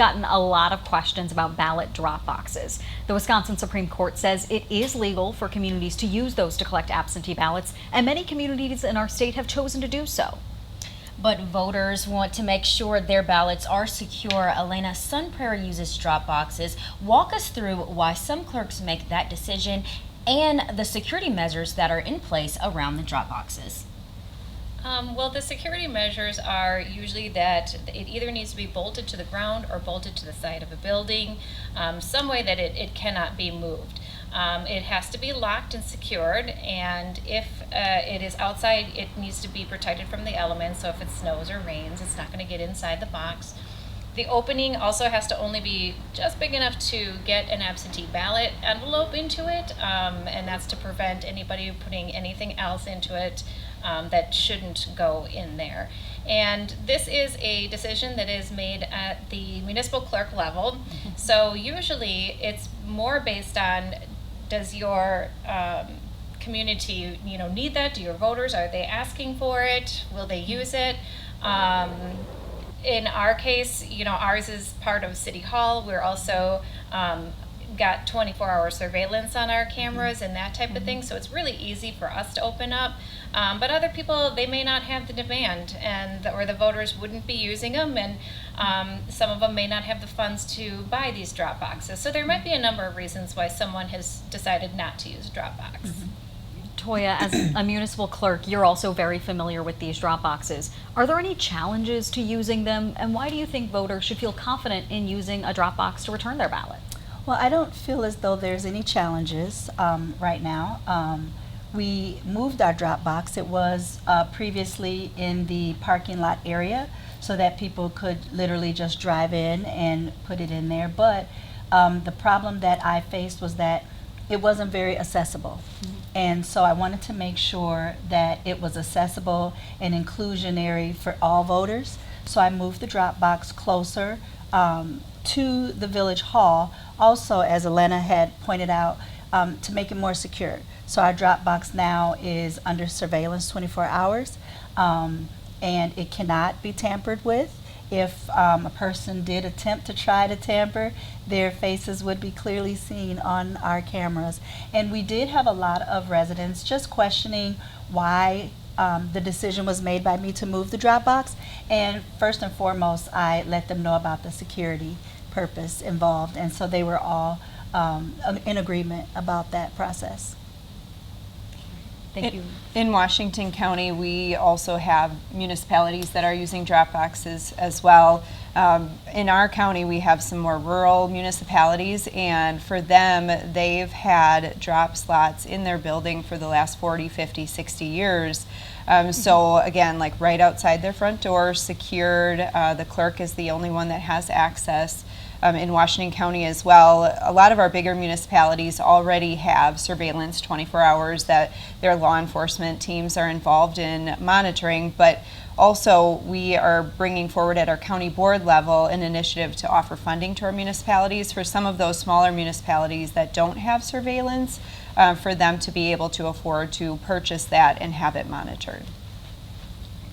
Gotten a lot of questions about ballot drop boxes. The Wisconsin Supreme Court says it is legal for communities to use those to collect absentee ballots, and many communities in our state have chosen to do so. But voters want to make sure their ballots are secure. Elena, Sun Prairie uses drop boxes. Walk us through why some clerks make that decision and the security measures that are in place around the drop boxes. Well, the security measures are usually that it either needs to be bolted to the ground or bolted to the side of a building, some way that it cannot be moved. It has to be locked and secured, and if it is outside, it needs to be protected from the elements, so if it snows or rains, it's not going to get inside the box. The opening also has to only be just big enough to get an absentee ballot envelope into it, and that's to prevent anybody putting anything else into it that shouldn't go in there. And this is a decision that is made at the municipal clerk level. So usually it's more based on, does your community need that? Do your voters, are they asking for it? Will they use it? In our case, ours is part of City Hall. We're also got 24-hour surveillance on our cameras and that type of thing, so it's really easy for us to open up. But other people, they may not have the demand, or the voters wouldn't be using them, and some of them may not have the funds to buy these drop boxes. So there might be a number of reasons why someone has decided not to use a drop box. Toya, as a municipal clerk, you're also very familiar with these drop boxes. Are there any challenges to using them, and why do you think voters should feel confident in using a drop box to return their ballot? Well, I don't feel as though there's any challenges right now. We moved our drop box. It was previously in the parking lot area so that people could literally just drive in and put it in there. But the problem that I faced was that it wasn't very accessible. And so I wanted to make sure that it was accessible and inclusionary for all voters. So I moved the drop box closer to the village hall, also, as Elena had pointed out, to make it more secure. So our drop box now is under surveillance 24 hours, and it cannot be tampered with. If a person did attempt to try to tamper, their faces would be clearly seen on our cameras. And we did have a lot of residents just questioning why the decision was made by me to move the drop box. And first and foremost, I let them know about the security purpose involved. And so they were all in agreement about that process. Thank you. In Washington County, we also have municipalities that are using drop boxes as well. In our county, we have some more rural municipalities, and for them, they've had drop slots in their building for the last 40, 50, 60 years. So again, like right outside their front door, secured. The clerk is the only one that has access. In Washington County as well, a lot of our bigger municipalities already have surveillance 24 hours that their law enforcement teams are involved in monitoring, but also we are bringing forward at our county board level an initiative to offer funding to our municipalities for some of those smaller municipalities that don't have surveillance, for them to be able to afford to purchase that and have it monitored.